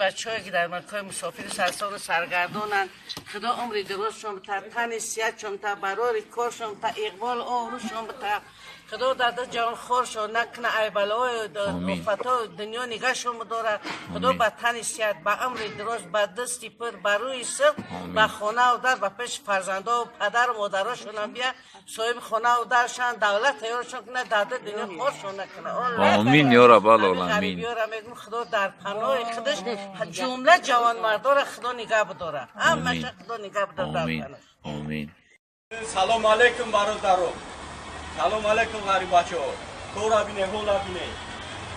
بچه‌ای که در مکان مسافر سرسان سرگردانند خدا عمر درازشون بده، تن صحتشون بده، برای کارشون بده، اقبال آروشون بده. خدا در جهان خورشون نکنه، ای بلای آفت‌ها دنیا نگهشون بداره. خدا به تن صحت، به عمر دراز، به دستی پر، به روی صدق، به خانه و در، به پیش فرزندها و پدر و مادرشون هم بیا صاحب خانه و درشان دولت تیارشون کنه، در دنیا خورشون نکنه. آمین یا رب العالمین. میگم خدا در پناه خودش جمله جوان مردار خدا نگه بداره. همه خدا نگه بداره. آمین. سلام علیکم برادران. سلام علیکم غریب بچه‌ها. کورا بینه هولا بینه.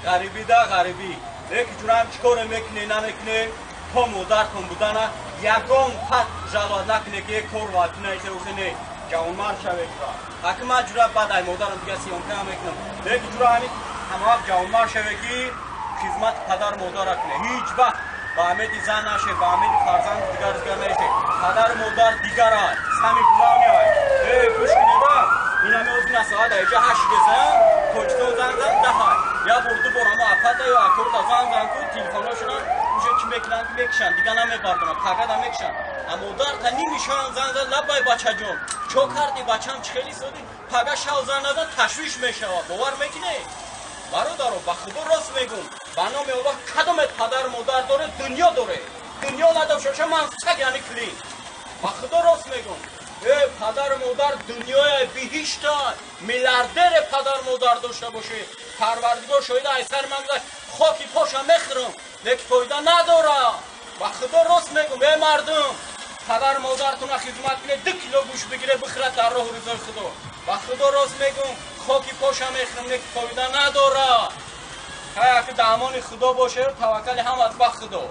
غریبی دا غریبی. یک جورم چیکار میکنه نمیکنه. تو مادر کن بودن یکم خط جلوه نکنه که کور واتنه ایشه اوزنه جوان مرد شوه کرا. حکم جورا بعد ای مادرم دیگه سیام کنم میکنم. یک جورا همی همه جوان مرد شوه که خدمت پدر مادر کنه. هیچ وقت با امیدی زن نشه، با امیدی فرزند دیگر نشه. پدر مادر دیگر های سمی گلانی های. گوش کنی با این همه از این ساعت ایجا 8 گزن کچتو زن ده های یا بردو برامو افت یا اکورد زن کو تلفناشون میشه چی میکنن که میکشن دیگه نمیبردن پاکت هم میکشن. اما مادر تا نمیشن زن لبای بچه جون چو کردی بچم خیلی سودی پاکت شاو زن نزن تشویش میشه باور میکنی برادرو با خدا راست میگم بنام الله کدوم پدر مادر داره دنیا داره دنیا نداشته من سگ یعنی کلی با خدا راست میگم پدر مادر دنیای بهشت میلیاردر پدر مادر داشته باشه پروردگار شاید ایسر من خاکی پاشم میخرم لیک فایده نداره با خدا راست میگم مردم پدر مادرتون خدمت کنه 2 کیلو گوشت بگیره بخره در راه رضای خدا با خدا راست میگم خاکی پاشم میخرم لیک فایده نداره که دامان خدا باشه توکل هم از با خدا